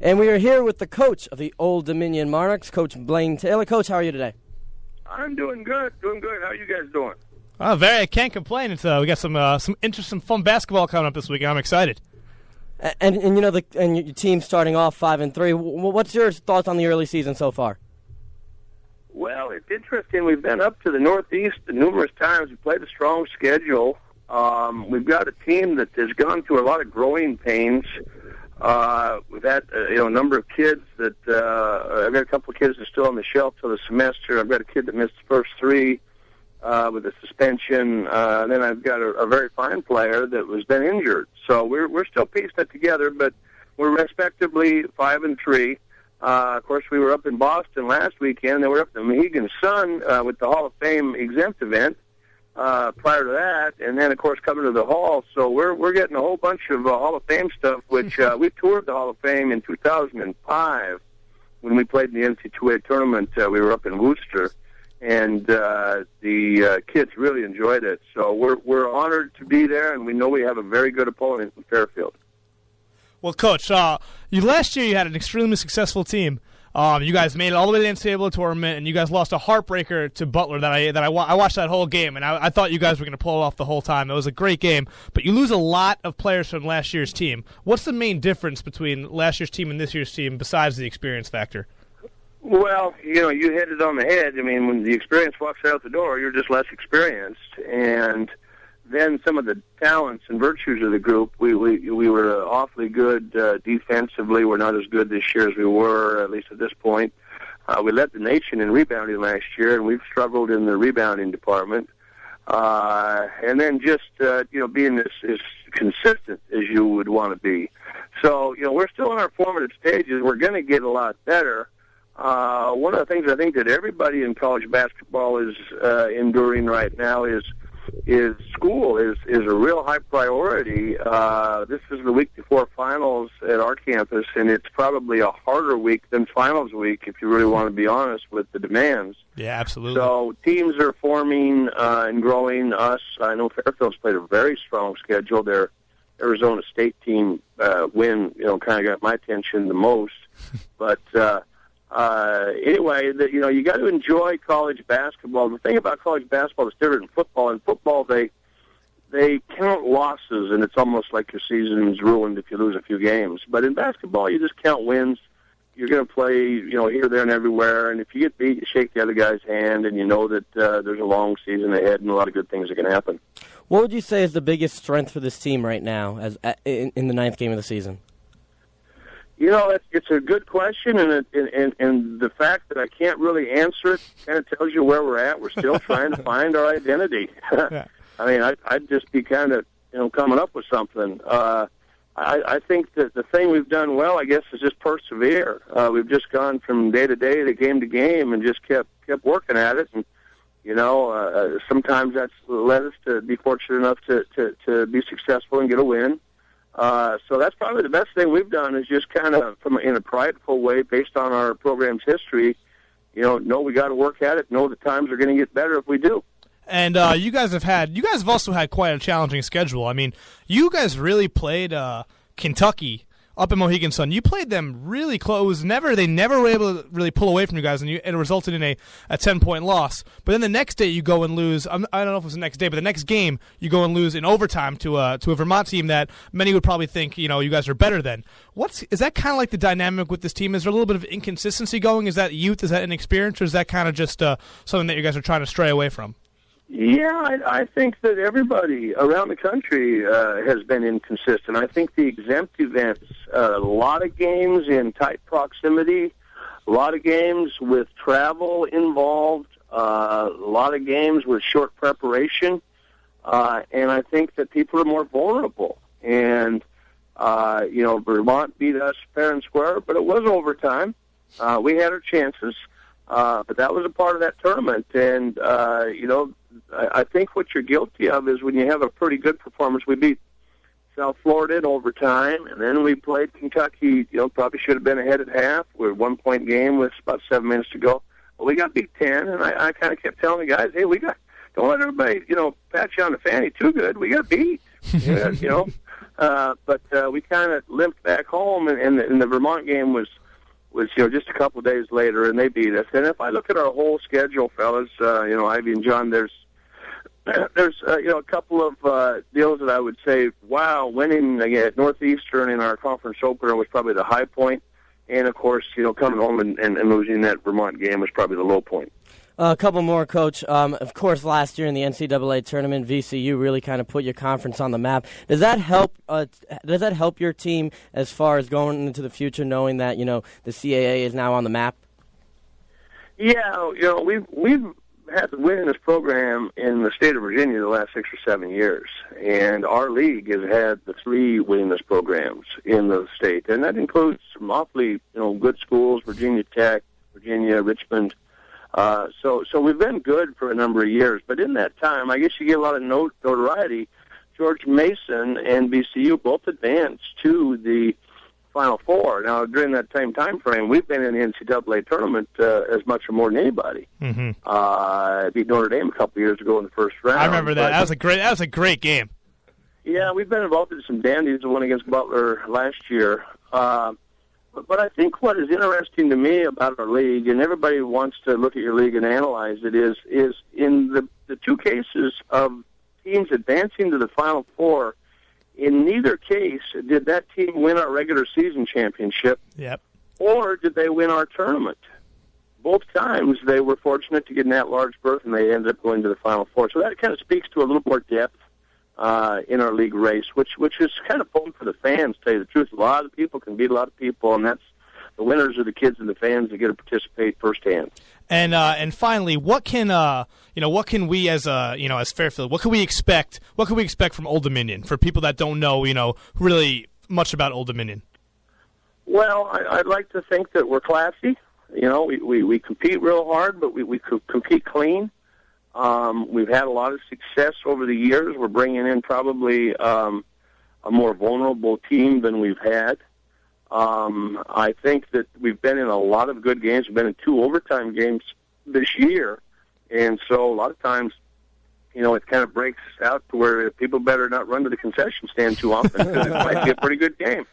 And we are here with the coach of the Old Dominion Monarchs, Coach Blaine Taylor. Coach, how are you today? I'm doing good. How are you guys doing? Oh, I can't complain. It's we got some interesting, fun basketball coming up this week, and I'm excited. And you know and your team starting off 5-3. What's your thoughts on the early season so far? Well, it's interesting. We've been up to the Northeast numerous times. We played a strong schedule. We've got a team that has gone through a lot of growing pains. We've had a number of kids that I've got a couple of kids that are still on the shelf till the semester. I've got a kid that missed the first 3 with a suspension. Then I've got a very fine player that was been injured. So we're still piecing it together, but we're respectively 5-3. Of course, we were up in Boston last weekend. Then we're up in Mohegan Sun with the Hall of Fame exempt event prior to that, and then of course coming to the Hall. So we're getting a whole bunch of Hall of Fame stuff. Which we toured the Hall of Fame in 2005 when we played in the NCAA tournament. We were up in Worcester. And the kids really enjoyed it. So we're honored to be there, and we know we have a very good opponent in Fairfield. Well, Coach, last year you had an extremely successful team. You guys made it all the way to the NCAA tournament, and you guys lost a heartbreaker to Butler. I watched that whole game, and I thought you guys were going to pull it off the whole time. It was a great game, but you lose a lot of players from last year's team. What's the main difference between last year's team and this year's team besides the experience factor? Well, you hit it on the head. I mean, when the experience walks out the door, you're just less experienced. And then some of the talents and virtues of the group, we were awfully good defensively. We're not as good this year as we were, at least at this point. We led the nation in rebounding last year, and we've struggled in the rebounding department. And then just, being as consistent as you would want to be. So, we're still in our formative stages. We're going to get a lot better. One of the things I think that everybody in college basketball is enduring right now is school is a real high priority. This is the week before finals at our campus, and it's probably a harder week than finals week if you really want to be honest with the demands. Yeah, absolutely. So teams are forming and growing. I know Fairfield's played a very strong schedule. Their Arizona State team win, kind of got my attention the most, but. Anyway, you got to enjoy college basketball. The thing about college basketball is different than football. In football, they count losses, and it's almost like your season's ruined if you lose a few games. But in basketball, you just count wins. You're going to play, here, there, and everywhere. And if you get beat, you shake the other guy's hand, and you know that there's a long season ahead, and a lot of good things are going to happen. What would you say is the biggest strength for this team right now, in the 9th game of the season? It's a good question, and the fact that I can't really answer it kind of tells you where we're at. We're still trying to find our identity. I mean, I'd just be kind of, coming up with something. I think that the thing we've done well, I guess, is just persevere. We've just gone from day to day to game, and just kept working at it. And sometimes that's led us to be fortunate enough to be successful and get a win. So that's probably the best thing we've done is just kind of, in a prideful way, based on our program's history, know we got to work at it, know the times are going to get better if we do. And you guys have also had quite a challenging schedule. I mean, you guys really played Kentucky up in Mohegan Sun. You played them really close. They never were able to really pull away from you guys, and it resulted in a 10-point loss. But then the next day you go and lose. I don't know if it was the next day, but the next game you go and lose in overtime to a Vermont team that many would probably think you guys are better than. Is that kind of like the dynamic with this team? Is there a little bit of inconsistency going? Is that youth? Is that inexperience? Or is that kind of just something that you guys are trying to stray away from? Yeah, I think that everybody around the country has been inconsistent. I think the exempt events, a lot of games in tight proximity, a lot of games with travel involved, a lot of games with short preparation, and I think that people are more vulnerable. And, Vermont beat us fair and square, but it was overtime. We had our chances, but that was a part of that tournament. And, I think what you're guilty of is when you have a pretty good performance. We beat South Florida in overtime, and then we played Kentucky. Probably should have been ahead at half. We're a 1-point game with about 7 minutes to go. But we got beat 10, and I kind of kept telling the guys, hey, don't let everybody, pat you on the fanny too good. We got beat. but we kind of limped back home, and the Vermont game was just a couple of days later, and they beat us. And if I look at our whole schedule, fellas, Ivy and John, there's a couple of deals that I would say, wow, winning at Northeastern in our conference opener was probably the high point. And, of course, coming home and losing that Vermont game was probably the low point. A couple more, Coach. Of course, last year in the NCAA tournament, VCU really kind of put your conference on the map. Does that help? Does that help your team as far as going into the future, knowing that the CAA is now on the map? Yeah, we've had the winningest program in the state of Virginia the last 6 or 7 years, and our league has had the 3 winningest programs in the state, and that includes some awfully good schools: Virginia Tech, Virginia, Richmond. So we've been good for a number of years, but in that time, I guess you get a lot of notoriety. George Mason and VCU both advanced to the Final Four. Now, during that same time frame, we've been in the NCAA tournament as much or more than anybody. Mm-hmm. Beat Notre Dame a couple of years ago in the first round. I remember that. That was a great game. Yeah, we've been involved in some dandies. The one against Butler last year. But I think what is interesting to me about our league, and everybody wants to look at your league and analyze it, is in the 2 cases of teams advancing to the Final Four, in neither case did that team win our regular season championship, or did they win our tournament. Both times they were fortunate to get an at-large berth, and they ended up going to the Final Four. So that kind of speaks to a little more depth in our league race, which is kind of fun for the fans, to tell you the truth. A lot of people can beat a lot of people, and that's the winners are the kids and the fans that get to participate firsthand. And finally, what can we as Fairfield, what can we expect from Old Dominion for people that don't know really much about Old Dominion? Well, I'd like to think that we're classy. We compete real hard, but we compete clean. We've had a lot of success over the years. We're bringing in probably a more vulnerable team than we've had. I think that we've been in a lot of good games. We've been in 2 overtime games this year. And so a lot of times, it kind of breaks out to where people better not run to the concession stand too often because it might be a pretty good game.